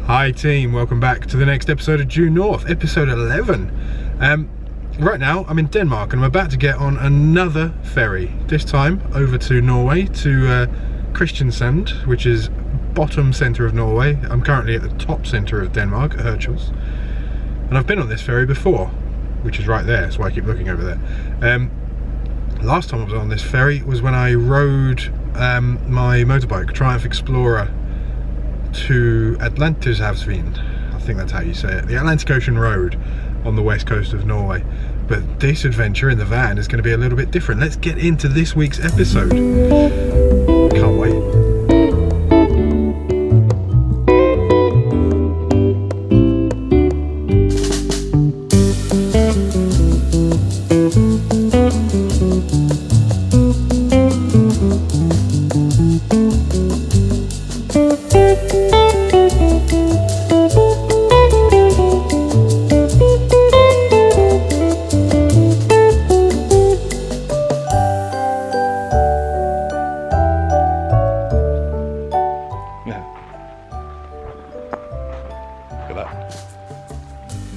Hi team, welcome back to the next episode of Due North, episode 11. Right now I'm in Denmark and I'm about to get on another ferry, this time over to Norway, to Kristiansand, which is bottom centre of Norway. I'm currently at the top centre of Denmark, at Hirtshals, and I've been on this ferry before, which is right there, so I keep looking over there. Last time I was on this ferry was when I rode my motorbike, Triumph Explorer, to Atlantishavsveen. I think that's how you say it. The Atlantic Ocean Road on the west coast of Norway. But this adventure in the van is going to be a little bit different. Let's get into this week's episode. Can't wait.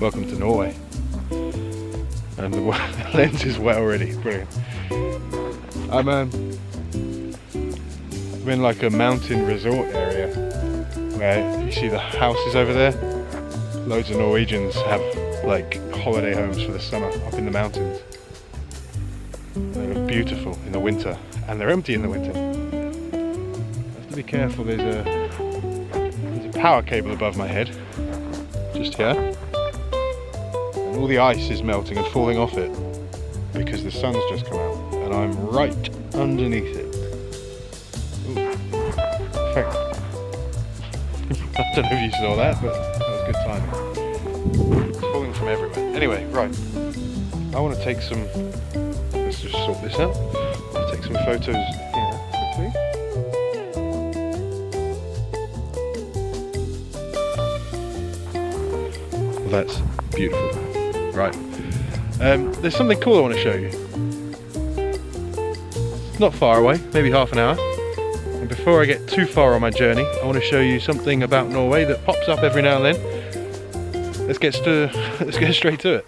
Welcome to Norway, and the lens is wet already. Brilliant. I'm in like a mountain resort area where you see the houses over there. Loads of Norwegians have like holiday homes for the summer up in the mountains. They look beautiful in the winter, and they're empty in the winter. I have to be careful. There's a power cable above my head, just here. All the ice is melting and falling off it because the sun's just come out, and I'm right underneath it. Ooh. In fact, I don't know if you saw that, but that was good timing. It's falling from everywhere. Anyway, right. I want to take some. Let's just sort this out. I want to take some photos here quickly. Well, that's beautiful. Right, there's something cool I want to show you. It's not far away, maybe half an hour. And before I get too far on my journey, I want to show you something about Norway that pops up every now and then. Let's get straight to it.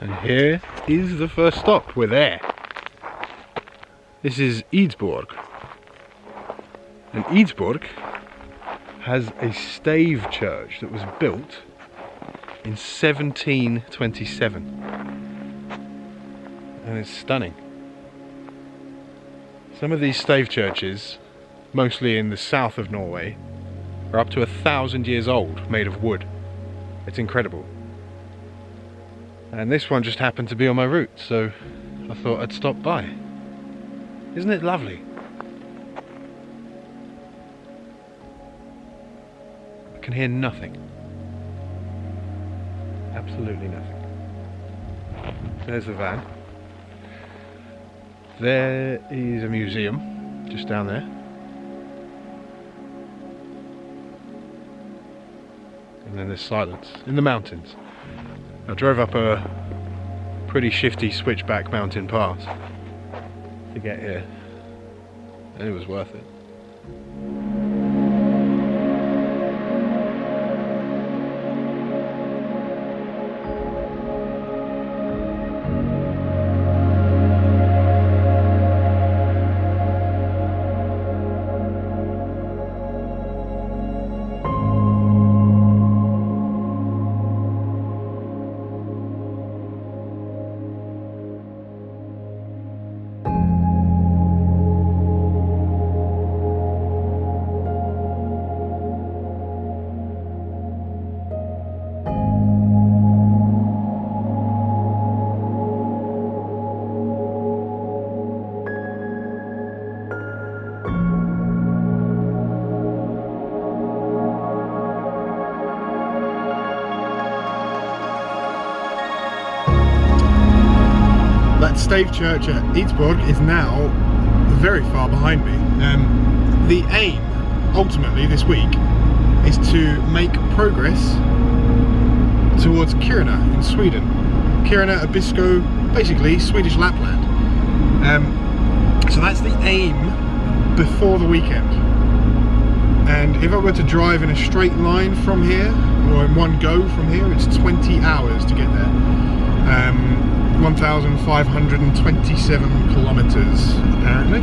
And here is the first stop. We're there. This is Eidsborg. And Eidsborg has a stave church that was built in 1727, and it's stunning. Some of these stave churches, mostly in the south of Norway, are up to 1,000 years old, made of wood. It's incredible. And this one just happened to be on my route, so I thought I'd stop by. Isn't it lovely? I can hear nothing. Absolutely nothing. There's the van. There is a museum just down there. And then there's silence in the mountains. I drove up a pretty shifty switchback mountain pass to get here, and it was worth it. Stave Church at Eidsborg is now very far behind me. The aim, ultimately, this week is to make progress towards Kiruna in Sweden. Kiruna, Abisko, basically Swedish Lapland. So that's the aim before the weekend. and if I were to drive in a straight line from here, or in one go from here, it's 20 hours to get there. 1,527 kilometers apparently.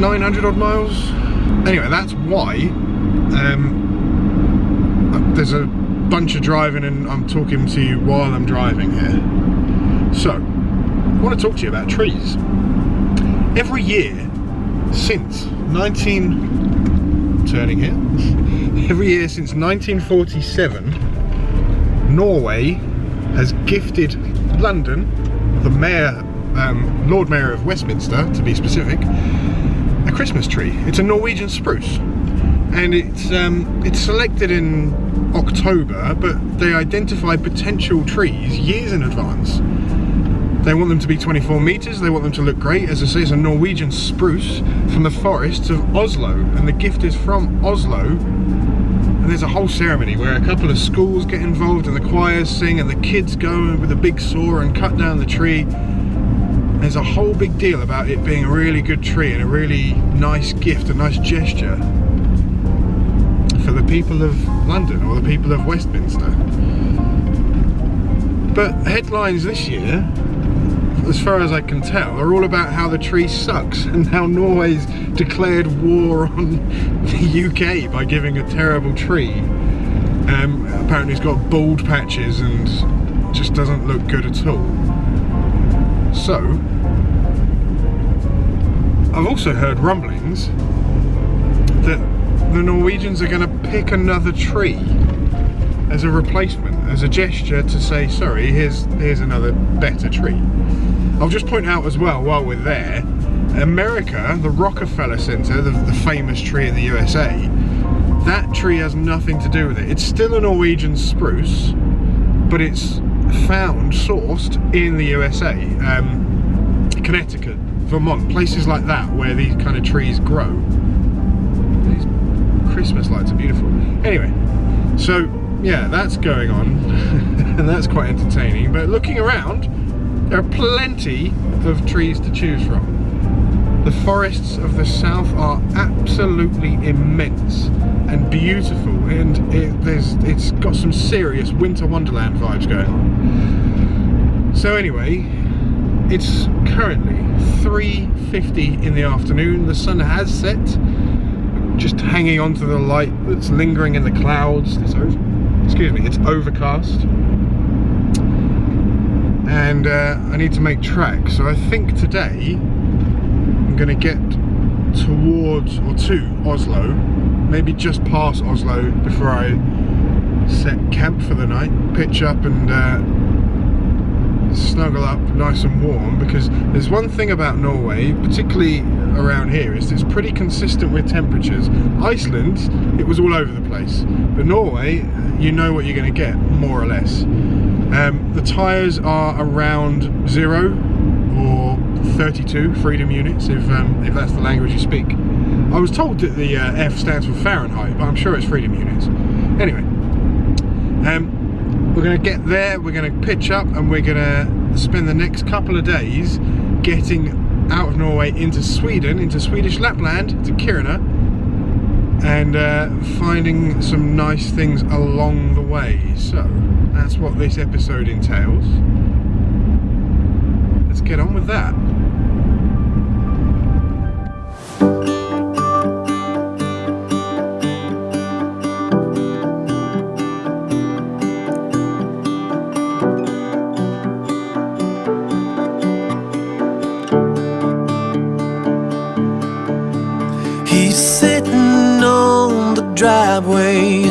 900 odd miles. Anyway, that's why there's a bunch of driving and I'm talking to you while I'm driving here. So, I want to talk to you about trees. Every year since 1947, Norway has gifted London, the mayor, Lord Mayor of Westminster to be specific, a Christmas tree. It's a Norwegian spruce, and it's selected in October, but they identify potential trees years in advance. They want them to be 24 meters, they want them to look great. As I say, it's a Norwegian spruce from the forests of Oslo, and the gift is from Oslo. And there's a whole ceremony where a couple of schools get involved and the choirs sing and the kids go with a big saw and cut down the tree. There's a whole big deal about it being a really good tree and a really nice gift, a nice gesture for the people of London or the people of Westminster. But headlines this year, as far as I can tell, are all about how the tree sucks and how Norway's declared war on the UK by giving a terrible tree. Apparently it's got bald patches and just doesn't look good at all. So, I've also heard rumblings that the Norwegians are going to pick another tree as a replacement, as a gesture to say, sorry, here's another better tree. I'll just point out as well, while we're there, America, the Rockefeller Center, the famous tree in the USA, that tree has nothing to do with it. It's still a Norwegian spruce, but it's sourced in the USA. Connecticut, Vermont, places like that where these kind of trees grow. These Christmas lights are beautiful. Anyway, so yeah, that's going on and that's quite entertaining. But looking around, there are plenty of trees to choose from. The forests of the south are absolutely immense and beautiful, and it's got some serious winter wonderland vibes going on. So anyway, it's currently 3:50 in the afternoon. The sun has set, just hanging on to the light that's lingering in the clouds. It's overcast. And I need to make track, so I think today I'm going to get towards or to Oslo, maybe just past Oslo before I set camp for the night, pitch up and snuggle up nice and warm, because there's one thing about Norway, particularly around here, is it's pretty consistent with temperatures. Iceland, it was all over the place, but Norway, you know what you're going to get, more or less. The tyres are around 0 or 32 freedom units, if that's the language you speak. I was told that the F stands for Fahrenheit, but I'm sure it's freedom units. Anyway, we're going to get there, we're going to pitch up, and we're going to spend the next couple of days getting out of Norway into Sweden, into Swedish Lapland, to Kiruna, and finding some nice things along the way. So that's what this episode entails. Let's get on with that. He's sitting on the driveway,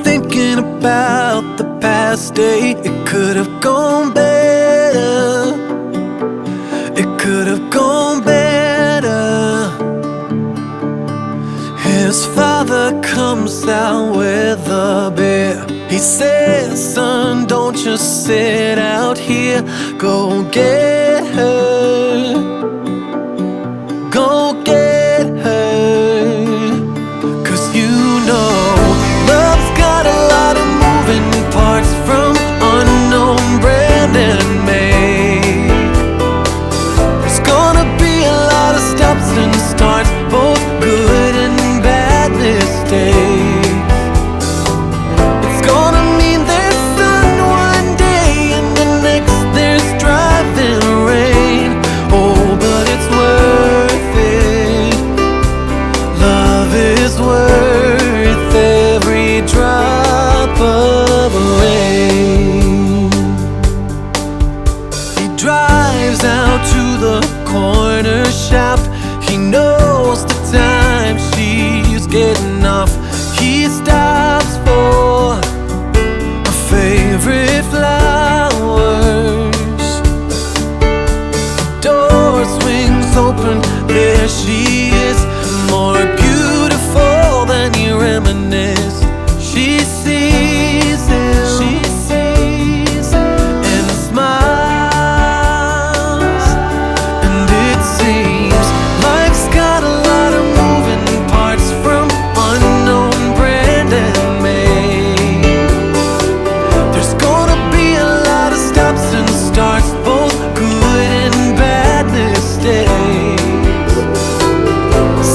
thinking about the past day. It could have gone better. It could have gone better. His father comes out with a beer. He says, son, don't just sit out here. Go get her. Go get her. 'Cause you know love's got a lot of moving parts, from unknown brand and make. There's gonna be a lot of stops and starts, both good and shaft. He knows the time she's getting off. He stops for her favorite flowers. Door swings open, there she is, more beautiful than he reminisced. She sees him, and smiles, and it seems life's got a lot of moving parts, from unknown brand and made. There's gonna be a lot of stops and starts, both good and bad mistakes.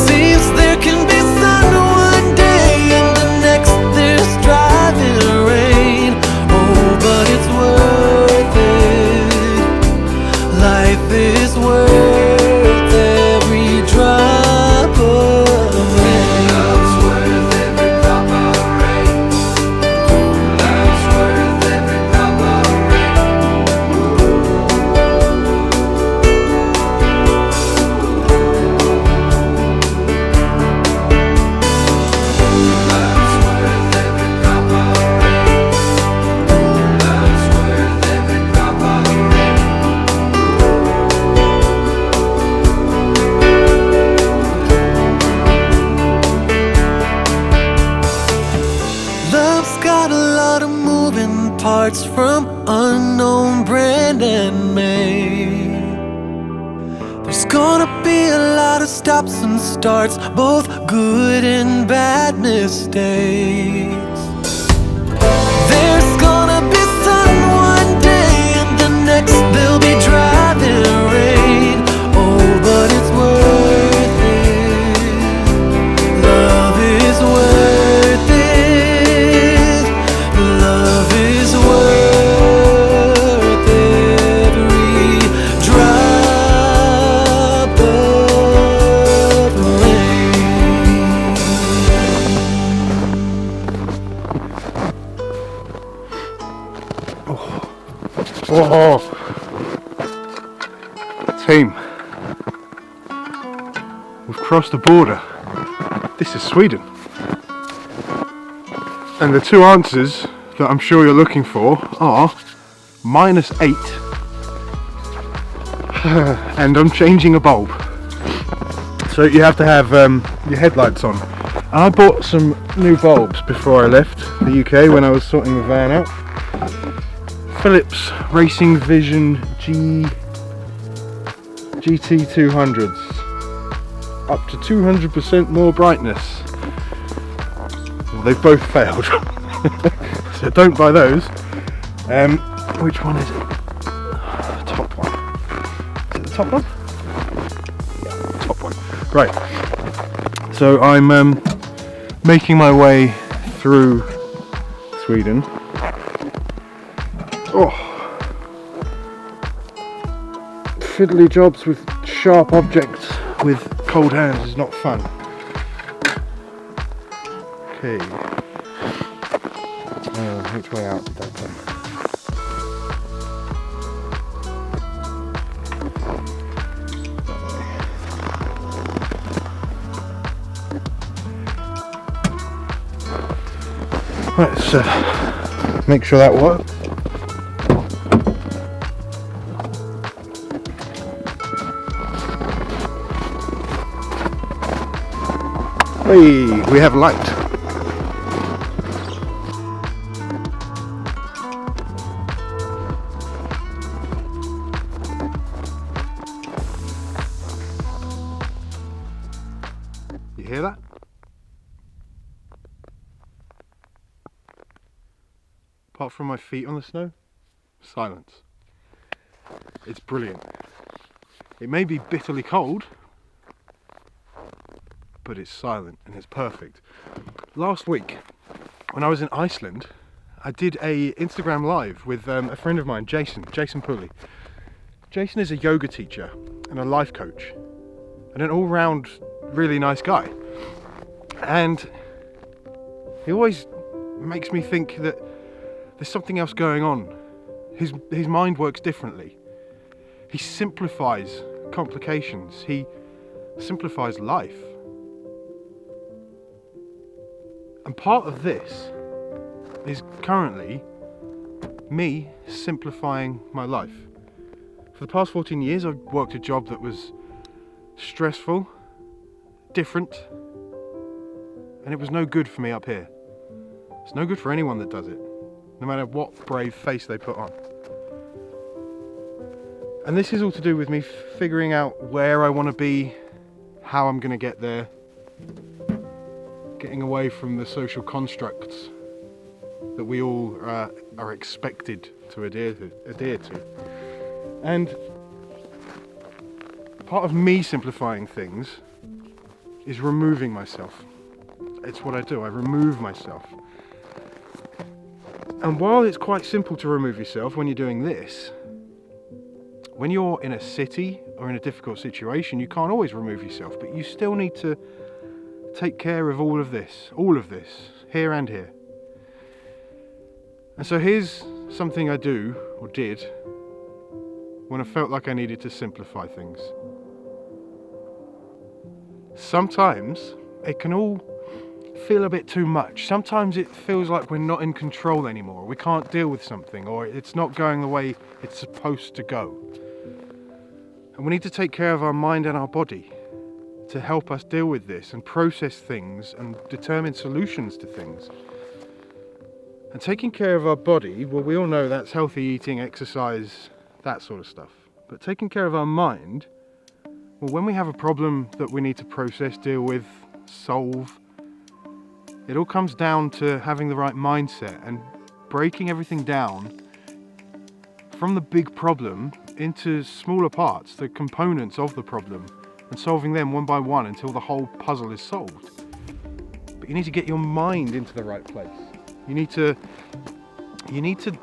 Seems there can be sun one day and the next there's driving rain. Oh, but it's worth it. Life is worth every drop of rain. Love's worth every drop of rain. Love's worth every drop of rain. Love's worth every drop of rain. Love's worth every drop of rain. Love's got a lot of moving parts, from unknown brand and made. There's gonna be a lot of stops and starts, both good and bad mistakes. There's gonna be sun one day and the next there'll be driving rain. Oh, but it's worth it. Love is worth it. Love is worth every drop of rain. Oh, team, we've crossed the border. This is Sweden. And the two answers that I'm sure you're looking for are -8 and I'm changing a bulb. So you have to have your headlights on. And I bought some new bulbs before I left the UK when I was sorting the van out. Philips Racing Vision GT200s, up to 200% more brightness. Well, they've both failed, so don't buy those. Which one is it? Top one. Is it the top one? Yeah, top one. Right. So I'm making my way through Sweden. Oh, fiddly jobs with sharp objects with cold hands is not fun. Okay. Which way out did that come? Let's make sure that works. Hey, we have light. You hear that? Apart from my feet on the snow, silence. It's brilliant. It may be bitterly cold, but it's silent and it's perfect. Last week, when I was in Iceland, I did a Instagram live with a friend of mine, Jason Pooley. Jason is a yoga teacher and a life coach and an all-round really nice guy. And he always makes me think that there's something else going on. His mind works differently. He simplifies complications. He simplifies life. And part of this is currently me simplifying my life. For the past 14 years, I've worked a job that was stressful, different, and it was no good for me up here. It's no good for anyone that does it, no matter what brave face they put on. And this is all to do with me figuring out where I want to be, how I'm going to get there, getting away from the social constructs that we all are expected to adhere to. And part of me simplifying things is removing myself. It's what I do, I remove myself. And while it's quite simple to remove yourself when you're doing this, when you're in a city or in a difficult situation, you can't always remove yourself, but you still need to take care of all of this, here and here. And so here's something I do, or did, when I felt like I needed to simplify things. Sometimes it can all feel a bit too much. Sometimes it feels like we're not in control anymore. We can't deal with something, or it's not going the way it's supposed to go. And we need to take care of our mind and our body to help us deal with this and process things and determine solutions to things. And taking care of our body, well, we all know that's healthy eating, exercise, that sort of stuff. But taking care of our mind, well, when we have a problem that we need to process, deal with, solve, it all comes down to having the right mindset and breaking everything down from the big problem into smaller parts, the components of the problem, and solving them one by one until the whole puzzle is solved. But you need to get your mind into the right place. You need to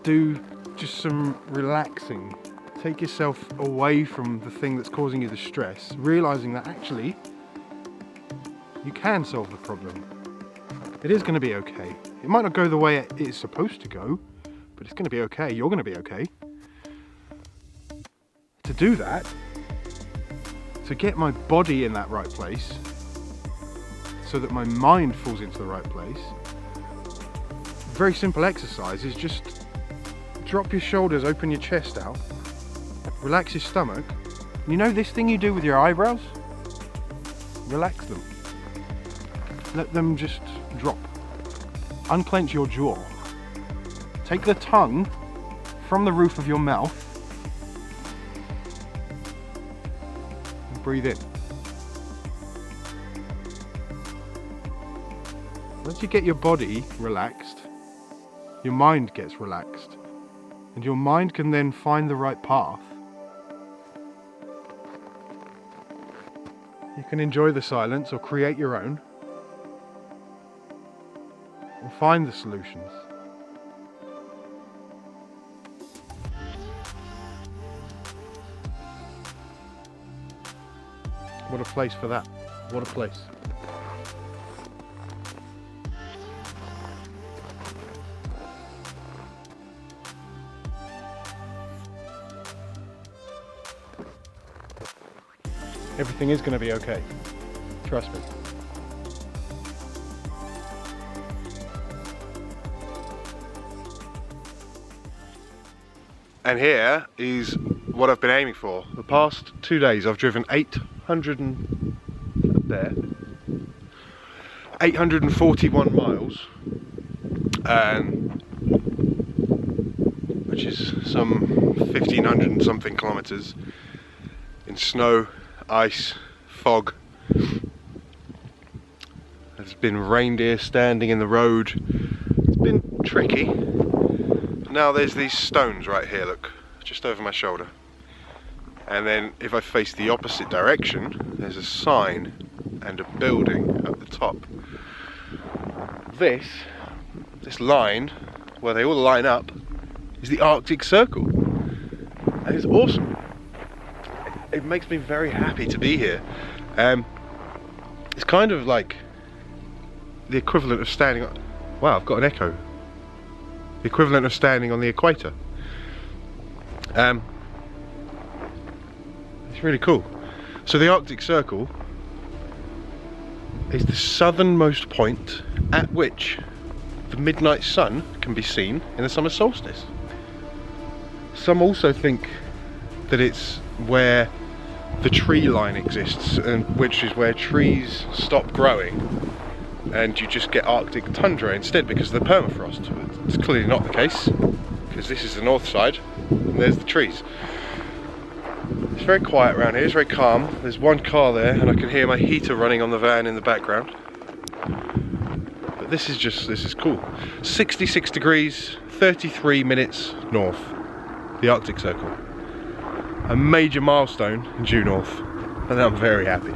do just some relaxing. Take yourself away from the thing that's causing you the stress, realizing that actually you can solve the problem. It is going to be okay. It might not go the way it is supposed to go, but it's going to be okay. You're going to be okay. To do that, to get my body in that right place, so that my mind falls into the right place, a very simple exercise is just drop your shoulders, open your chest out, relax your stomach. You know this thing you do with your eyebrows? Relax them. Let them just drop. Unclench your jaw. Take the tongue from the roof of your mouth and breathe in. Once you get your body relaxed, your mind gets relaxed, and your mind can then find the right path. You can enjoy the silence or create your own, and find the solutions. What a place for that. What a place. Everything is going to be okay. Trust me. And here is what I've been aiming for. The past 2 days I've driven 841 miles, which is some 1,500 and something kilometers in snow, ice, fog. There's been reindeer standing in the road. It's been tricky. Now there's these stones right here, look, just over my shoulder. And then if I face the opposite direction, there's a sign and a building at the top. This line, where they all line up, is the Arctic Circle. And it's awesome. It makes me very happy to be here. It's kind of like the equivalent of standing on... Wow, I've got an echo. The equivalent of standing on the equator. It's really cool. So the Arctic Circle is the southernmost point at which the midnight sun can be seen in the summer solstice. Some also think that it's where the tree line exists, and which is where trees stop growing and you just get Arctic tundra instead because of the permafrost. It's clearly not the case, because this is the north side and there's the trees. It's very quiet around here, it's very calm. There's one car there and I can hear my heater running on the van in the background. But this is cool. 66 degrees, 33 minutes north, the Arctic Circle. A major milestone in due north, and I'm very happy.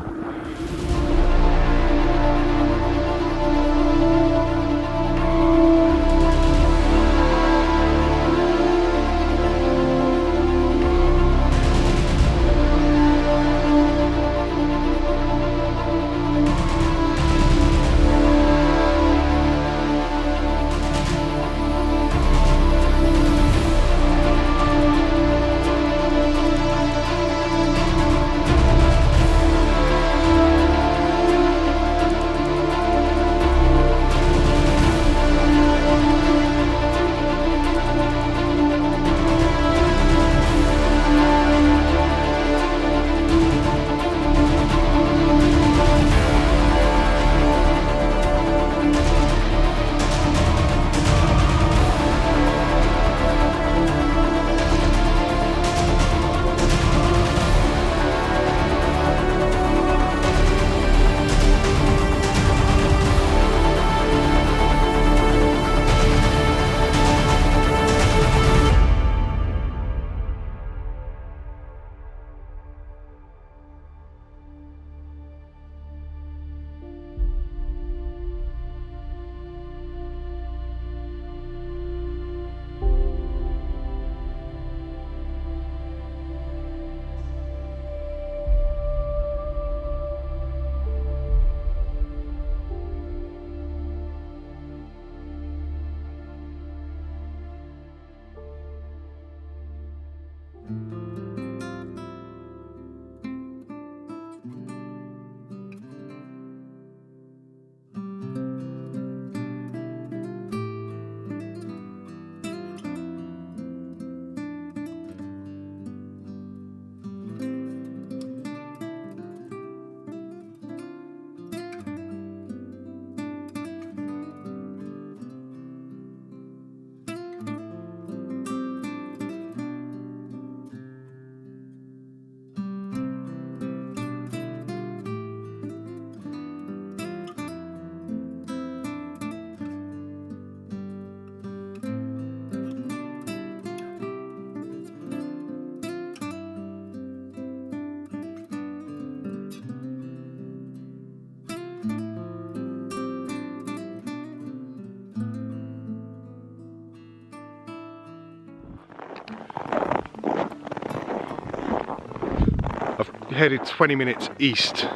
Headed 20 minutes east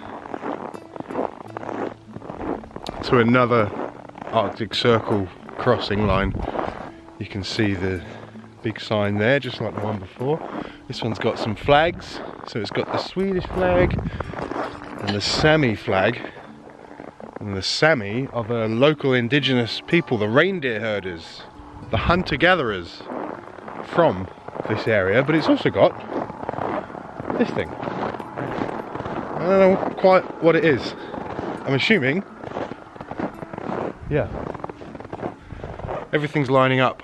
to another Arctic Circle crossing line. You can see the big sign there, just like the one before. This one's got some flags, so it's got the Swedish flag and the Sami flag. And the Sami are the local indigenous people, the reindeer herders, the hunter-gatherers from this area. But it's also got this thing. I don't know quite what it is. I'm assuming, yeah, everything's lining up.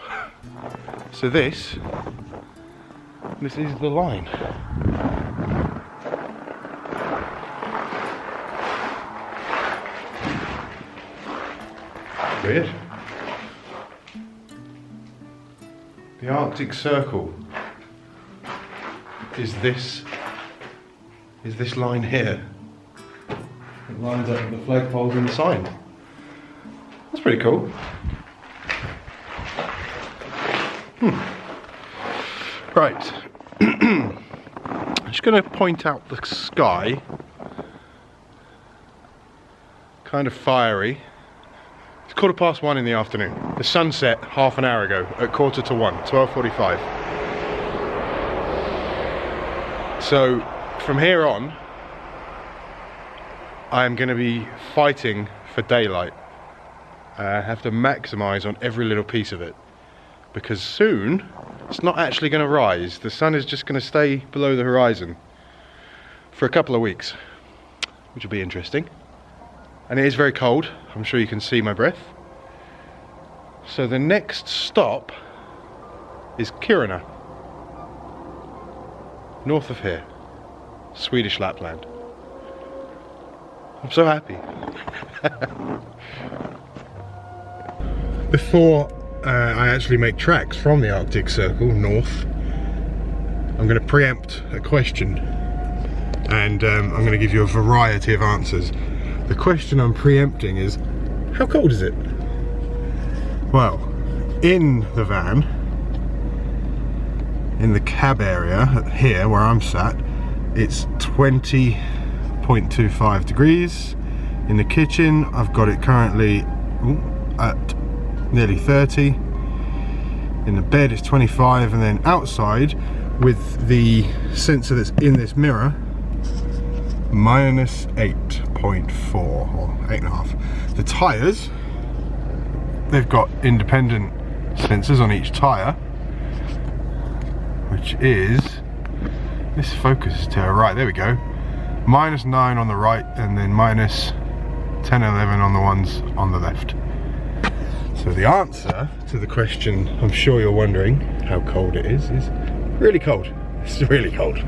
So this is the line. Weird. The Arctic Circle is this line here. It lines up with the flagpoles and the sign. That's pretty cool. Right. I'm just going to point out the sky. Kind of fiery. It's 1:15 in the afternoon. The sun set half an hour ago at 1:45, 12:45. So from here on, I'm going to be fighting for daylight. I have to maximise on every little piece of it, because soon it's not actually going to rise. The sun is just going to stay below the horizon for a couple of weeks, which will be interesting. And it is very cold. I'm sure you can see my breath. So the next stop is Kiruna, north of here, Swedish Lapland. I'm so happy. Before I actually make tracks from the Arctic Circle north, I'm going to preempt a question, and I'm going to give you a variety of answers. The question I'm preempting is, how cold is it? Well, in the van, in the cab area here where I'm sat, it's 20.25 degrees. In the kitchen, I've got it currently at nearly 30. In the bed, it's 25, and then outside, with the sensor that's in this mirror, minus 8.4 or 8.5. The tyres, they've got independent sensors on each tyre, which is this focus to our right. There we go. Minus 9 on the right, and then minus 10 and 11 on the ones on the left. So the answer to the question, I'm sure you're wondering how cold it is really cold. It's really cold.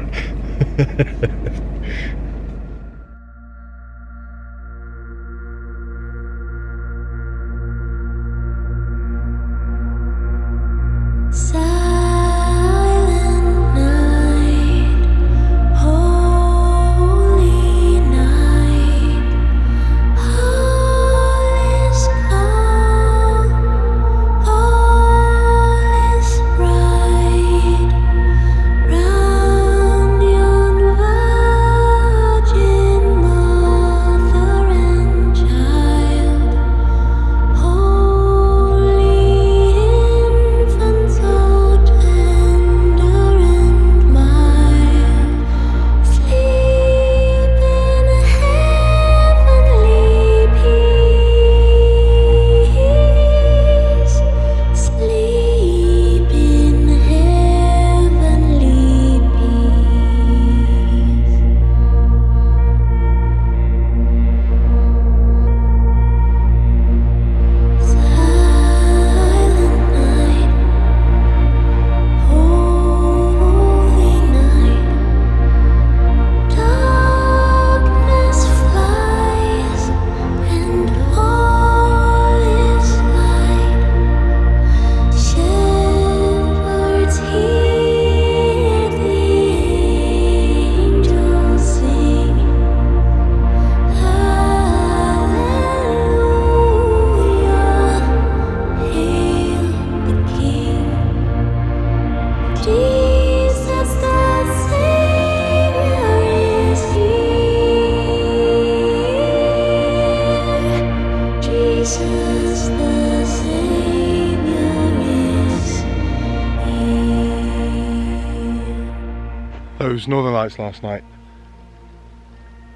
Those northern lights last night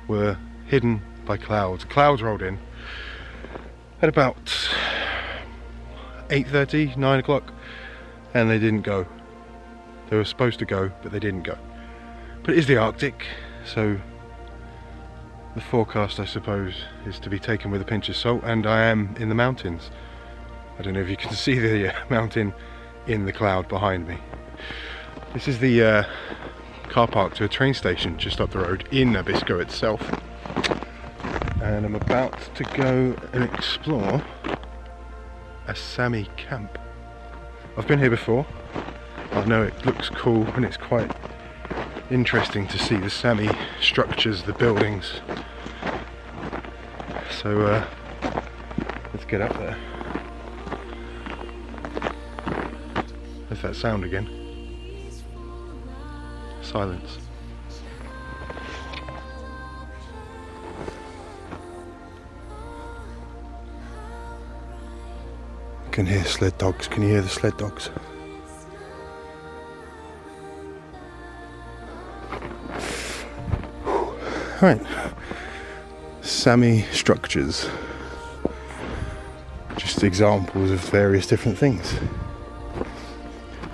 were hidden by clouds. Clouds rolled in at about 8:30, 9 o'clock, and they didn't go. They were supposed to go, but they didn't go. But it is the Arctic, so the forecast, I suppose, is to be taken with a pinch of salt, and I am in the mountains. I don't know if you can see the mountain in the cloud behind me. This is the car park to a train station just up the road in Abisko itself, and I'm about to go and explore a Sami camp. I've been here before. I know it looks cool and it's quite interesting to see the Sami structures, the buildings. So let's get up there. There's that sound again. Silence. I can hear sled dogs. Can you hear the sled dogs? Right. Sami structures. Just examples of various different things.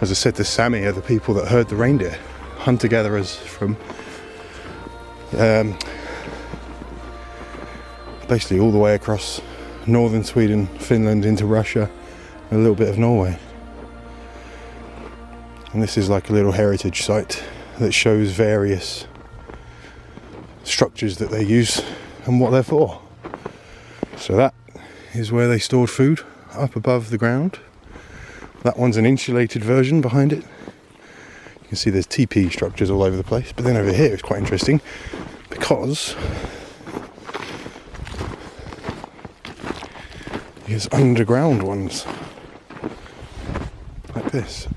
As I said, the Sami are the people that herd the reindeer, hunter-gatherers from basically all the way across northern Sweden, Finland, into Russia, and a little bit of Norway. And this is like a little heritage site that shows various structures that they use and what they're for. So that is where they stored food, up above the ground. That one's an insulated version behind it. You can see there's TP structures all over the place, but then over here it's quite interesting because there's underground ones like this.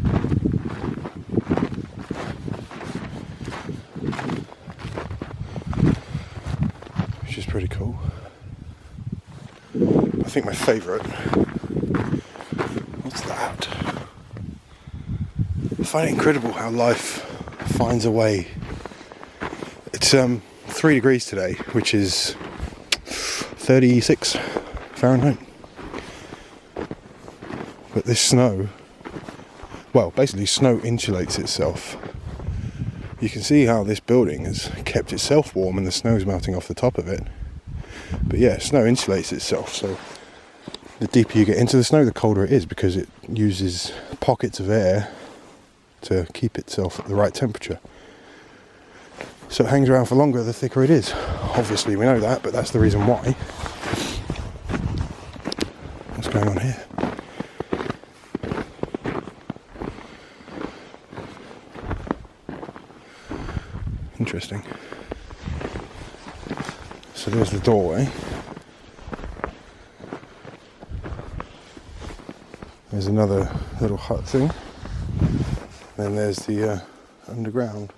Which is pretty cool. I think my favourite, what's that? I find it incredible how life finds a way. It's 3 degrees today, which is 36 Fahrenheit. But this snow, well, basically snow insulates itself. You can see how this building has kept itself warm and the snow's melting off the top of it. But yeah, snow insulates itself, so the deeper you get into the snow, the colder it is, because it uses pockets of air to keep itself at the right temperature. So it hangs around for longer the thicker it is. Obviously we know that, but that's the reason why. What's going on here? Interesting. So there's the doorway. There's another little hut thing. Then there's the underground.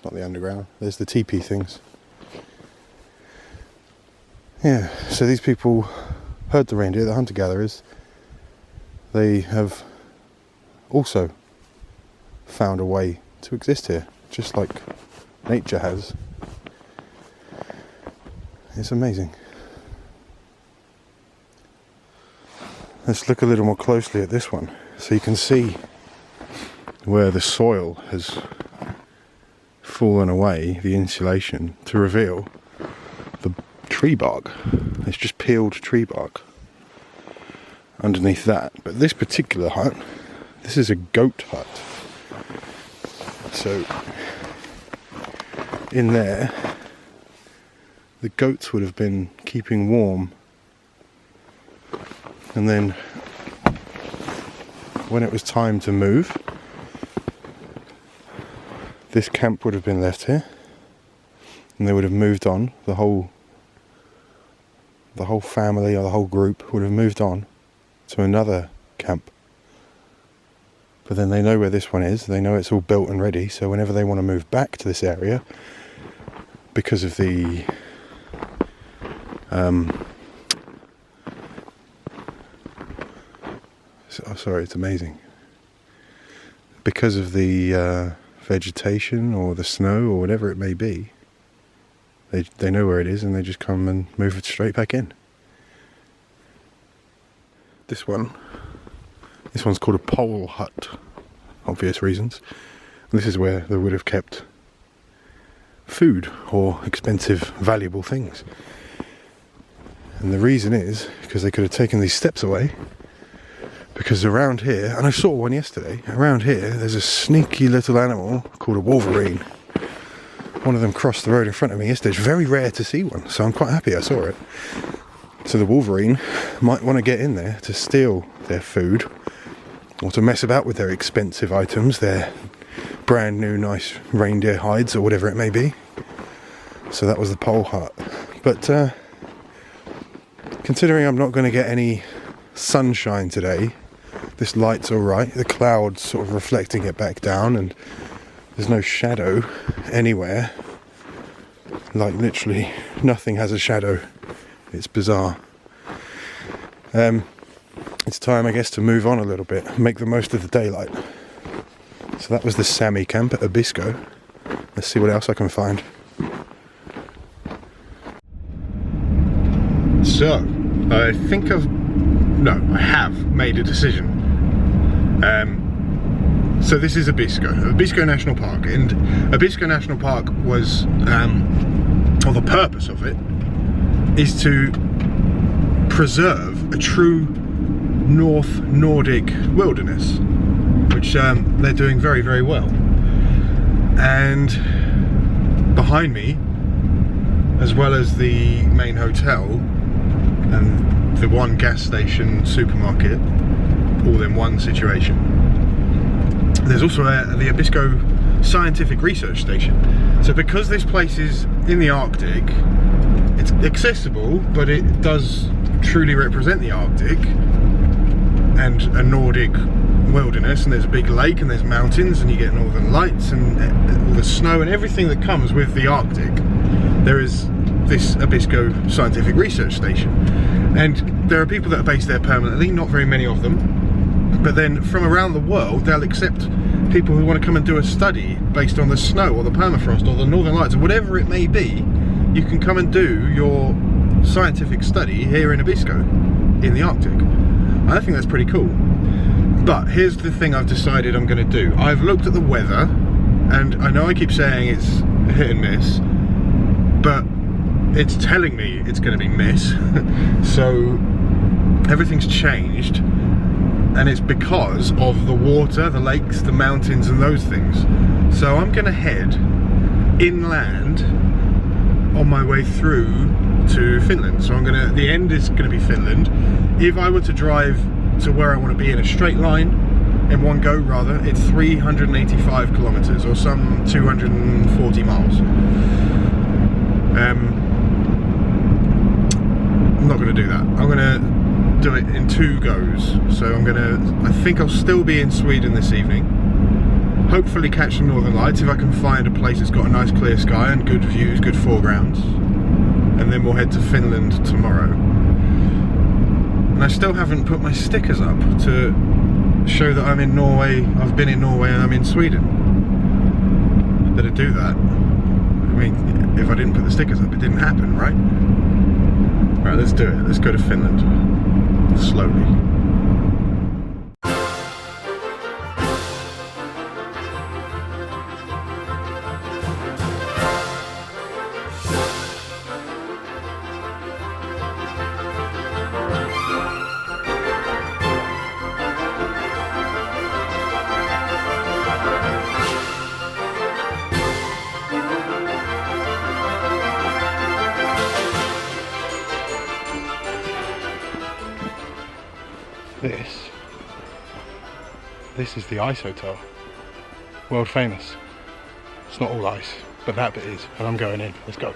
Not the underground. There's the teepee things. Yeah, so these people herd the reindeer, the hunter-gatherers. They have also found a way to exist here, just like nature has. It's amazing. Let's look a little more closely at this one. So you can see where the soil has fallen away, the insulation, to reveal the tree bark. It's just peeled tree bark underneath that. But this particular hut, this is a goat hut. So in there, the goats would have been keeping warm, and then when it was time to move, this camp would have been left here, and they would have moved on. The whole family or the whole group would have moved on to another camp. But then they know where this one is, they know it's all built and ready, so whenever they want to move back to this area, because of the it's amazing. Because of the vegetation or the snow or whatever it may be, they know where it is and they just come and move it straight back in. This one's called a pole hut, obvious reasons. This is where they would have kept food or expensive, valuable things. And the reason is because they could have taken these steps away, because around here, and I saw one yesterday, around here there's a sneaky little animal called a wolverine. One of them crossed the road in front of me yesterday. It's very rare to see one, so I'm quite happy I saw it. So the wolverine might want to get in there to steal their food, or to mess about with their expensive items, their brand new nice reindeer hides or whatever it may be. So that was the pole hut. But considering I'm not going to get any sunshine today, this light's alright. The clouds sort of reflecting it back down, and there's no shadow anywhere. Like literally nothing has a shadow. It's bizarre. It's time, I guess, to move on a little bit, make the most of the daylight. So that was the Sami camp at Abisko. Let's see what else I can find. So, I think I have made a decision. So this is Abisko National Park, and Abisko National Park was, or the purpose of it, is to preserve a true North Nordic wilderness, which they're doing very, very well. And behind me, as well as the main hotel and the one gas station supermarket, all in one situation, there's also the Abisko Scientific Research Station. So because this place is in the Arctic, it's accessible, but it does truly represent the Arctic and a Nordic wilderness, and there's a big lake and there's mountains and you get northern lights and all the snow and everything that comes with the Arctic. There is this Abisko Scientific Research Station, and there are people that are based there permanently, not very many of them, but then from around the world they'll accept people who want to come and do a study based on the snow or the permafrost or the northern lights or whatever it may be. You can come and do your scientific study here in Abisko in the Arctic. I think that's pretty cool. But here's the thing I've decided I'm going to do. I've looked at the weather, and I know I keep saying it's hit and miss, but it's telling me it's going to be miss. So everything's changed, and it's because of the water, the lakes, the mountains and those things. So I'm going to head inland on my way through to Finland. So the end is going to be Finland. If I were to drive to where I want to be in a straight line, in one go rather, it's 385 kilometers or some 240 miles. I'm not going to do that. I'm going to do it in 2 goes. So I think I'll still be in Sweden this evening. Hopefully catch some northern lights if I can find a place that's got a nice clear sky and good views, good foregrounds. And then we'll head to Finland tomorrow. And I still haven't put my stickers up to show that I'm in Norway, I've been in Norway and I'm in Sweden. Better do that. I mean, if I didn't put the stickers up, it didn't happen, right? Right, let's do it. Let's go to Finland. Slowly. This is the Ice Hotel. World famous. It's not all ice, but that bit is, and I'm going in. Let's go.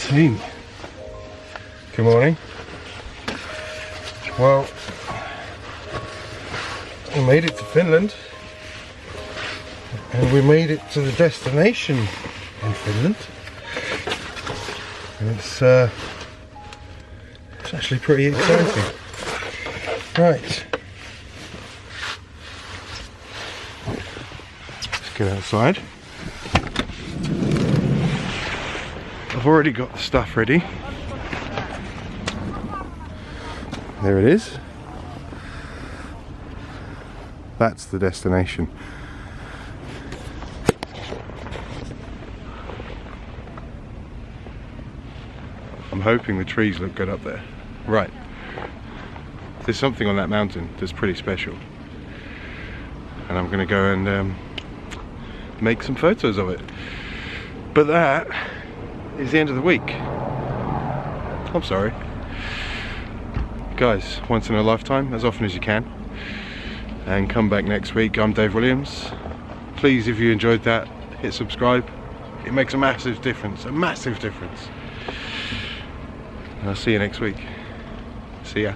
team. Good morning. Well, we made it to Finland, and we made it to the destination in Finland, and it's actually pretty exciting. Right, let's get outside. I've already got the stuff ready. There it is. That's the destination. I'm hoping the trees look good up there. Right. There's something on that mountain that's pretty special. And I'm going to go and make some photos of it. But that is the end of the week. I'm sorry. Guys, once in a lifetime, as often as you can. And come back next week. I'm Dave Williams. Please, if you enjoyed that, hit subscribe. It makes a massive difference. A massive difference. And I'll see you next week. See ya.